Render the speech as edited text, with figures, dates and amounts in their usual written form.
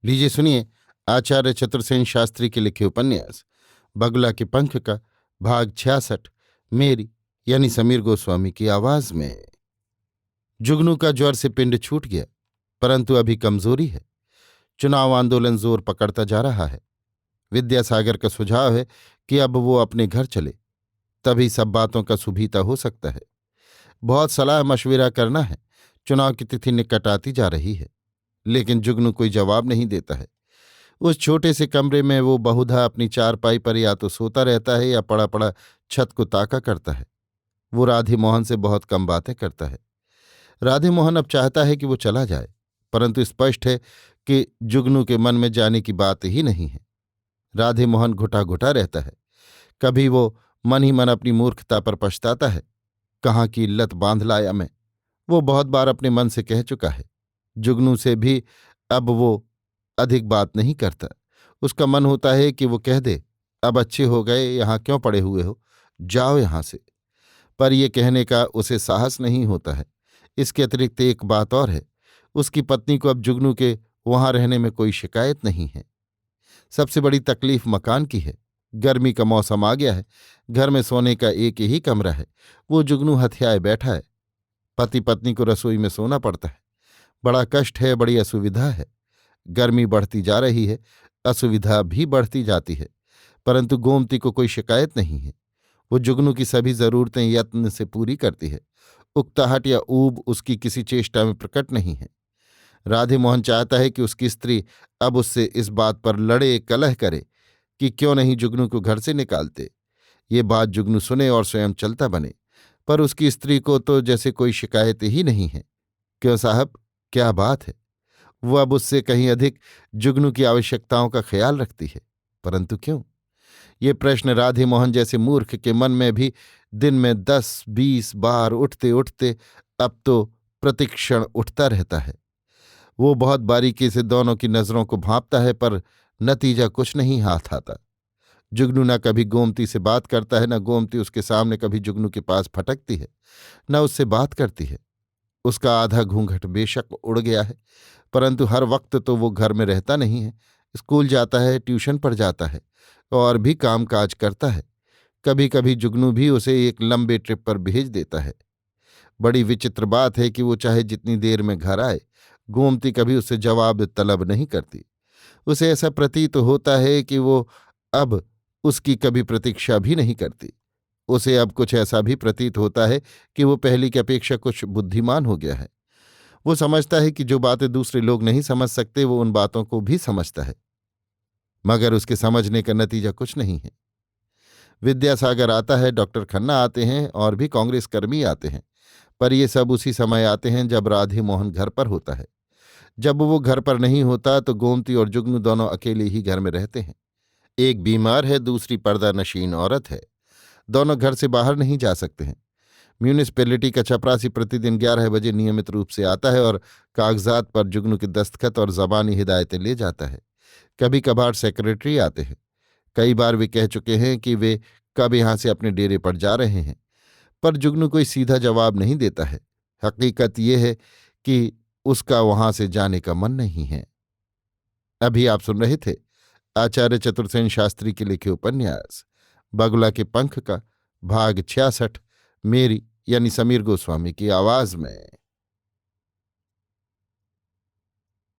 लीजिए सुनिए आचार्य चतुर्सेन शास्त्री के लिखे उपन्यास बगुला के पंख का भाग 66 मेरी यानी समीर गोस्वामी की आवाज में। जुगनू का ज्वर से पिंड छूट गया, परंतु अभी कमजोरी है। चुनाव आंदोलन जोर पकड़ता जा रहा है। विद्यासागर का सुझाव है कि अब वो अपने घर चले, तभी सब बातों का सुभीता हो सकता है। बहुत सलाह मशविरा करना है। चुनाव की तिथि निकट आती जा रही है, लेकिन जुगनू कोई जवाब नहीं देता है। उस छोटे से कमरे में वो बहुधा अपनी चारपाई पर या तो सोता रहता है या पड़ा पड़ा छत को ताका करता है। वो राधे मोहन से बहुत कम बातें करता है। राधे मोहन अब चाहता है कि वो चला जाए, परंतु स्पष्ट है कि जुगनू के मन में जाने की बात ही नहीं है। राधे मोहन घुटा घुटा रहता है। कभी वो मन ही मन अपनी मूर्खता पर पछताता है। कहाँ की इल्लत बांध लाया मैं, वो बहुत बार अपने मन से कह चुका है। जुगनू से भी अब वो अधिक बात नहीं करता। उसका मन होता है कि वो कह दे, अब अच्छे हो गए, यहां क्यों पड़े हुए हो, जाओ यहां से। पर यह कहने का उसे साहस नहीं होता है। इसके अतिरिक्त एक बात और है, उसकी पत्नी को अब जुगनू के वहां रहने में कोई शिकायत नहीं है। सबसे बड़ी तकलीफ मकान की है। गर्मी का मौसम आ गया है। घर में सोने का एक ही कमरा है। वो जुगनू हथियाए बैठा है। पति पत्नी को रसोई में सोना पड़ता है। बड़ा कष्ट है, बड़ी असुविधा है। गर्मी बढ़ती जा रही है, असुविधा भी बढ़ती जाती है, परंतु गोमती को कोई शिकायत नहीं है। वो जुगनू की सभी जरूरतें यत्न से पूरी करती है। उकताहट या ऊब उसकी किसी चेष्टा में प्रकट नहीं है। राधे मोहन चाहता है कि उसकी स्त्री अब उससे इस बात पर लड़े, कलह करे कि क्यों नहीं जुगनू को घर से निकालते। ये बात जुगनू सुने और स्वयं चलता बने, पर उसकी स्त्री को तो जैसे कोई शिकायत ही नहीं है। क्यों साहब, क्या बात है? वो अब उससे कहीं अधिक जुगनू की आवश्यकताओं का ख्याल रखती है, परंतु क्यों? ये प्रश्न राधे मोहन जैसे मूर्ख के मन में भी दिन में 10-20 बार उठते उठते अब तो प्रतिक्षण उठता रहता है। वो बहुत बारीकी से दोनों की नजरों को भांपता है, पर नतीजा कुछ नहीं हाथ आता। जुगनू न कभी गोमती से बात करता है, न गोमती उसके सामने कभी जुगनू के पास फटकती है, न उससे बात करती है। उसका आधा घूंघट बेशक उड़ गया है, परंतु हर वक्त तो वो घर में रहता नहीं है। स्कूल जाता है, ट्यूशन पर जाता है और भी काम काज करता है। कभी कभी जुगनू भी उसे एक लंबे ट्रिप पर भेज देता है। बड़ी विचित्र बात है कि वो चाहे जितनी देर में घर आए, गोमती कभी उससे जवाब तलब नहीं करती। उसे ऐसा प्रतीत होता है कि वो अब उसकी कभी प्रतीक्षा भी नहीं करती। उसे अब कुछ ऐसा भी प्रतीत होता है कि वो पहले की अपेक्षा कुछ बुद्धिमान हो गया है। वो समझता है कि जो बातें दूसरे लोग नहीं समझ सकते वो उन बातों को भी समझता है, मगर उसके समझने का नतीजा कुछ नहीं है। विद्यासागर आता है, डॉक्टर खन्ना आते हैं और भी कांग्रेस कर्मी आते हैं, पर ये सब उसी समय आते हैं जब राधे मोहन घर पर होता है। जब वो घर पर नहीं होता तो गोमती और जुगनू दोनों अकेले ही घर में रहते हैं। एक बीमार है, दूसरी पर्दा नशीन औरत है। दोनों घर से बाहर नहीं जा सकते हैं। म्यूनिसपैलिटी का चपरासी प्रतिदिन 11 बजे नियमित रूप से आता है और कागजात पर जुगनू के दस्तखत और जबानी हिदायतें ले जाता है। कभी कभार सेक्रेटरी आते हैं। कई बार वे कह चुके हैं कि वे कब यहां से अपने डेरे पर जा रहे हैं, पर जुगनू कोई सीधा जवाब नहीं देता है। हकीकत यह है कि उसका वहां से जाने का मन नहीं है। अभी आप सुन रहे थे आचार्य चतुर्सेन शास्त्री के लिखे उपन्यास बगुला के पंख का भाग 66 मेरी यानी समीर गोस्वामी की आवाज में।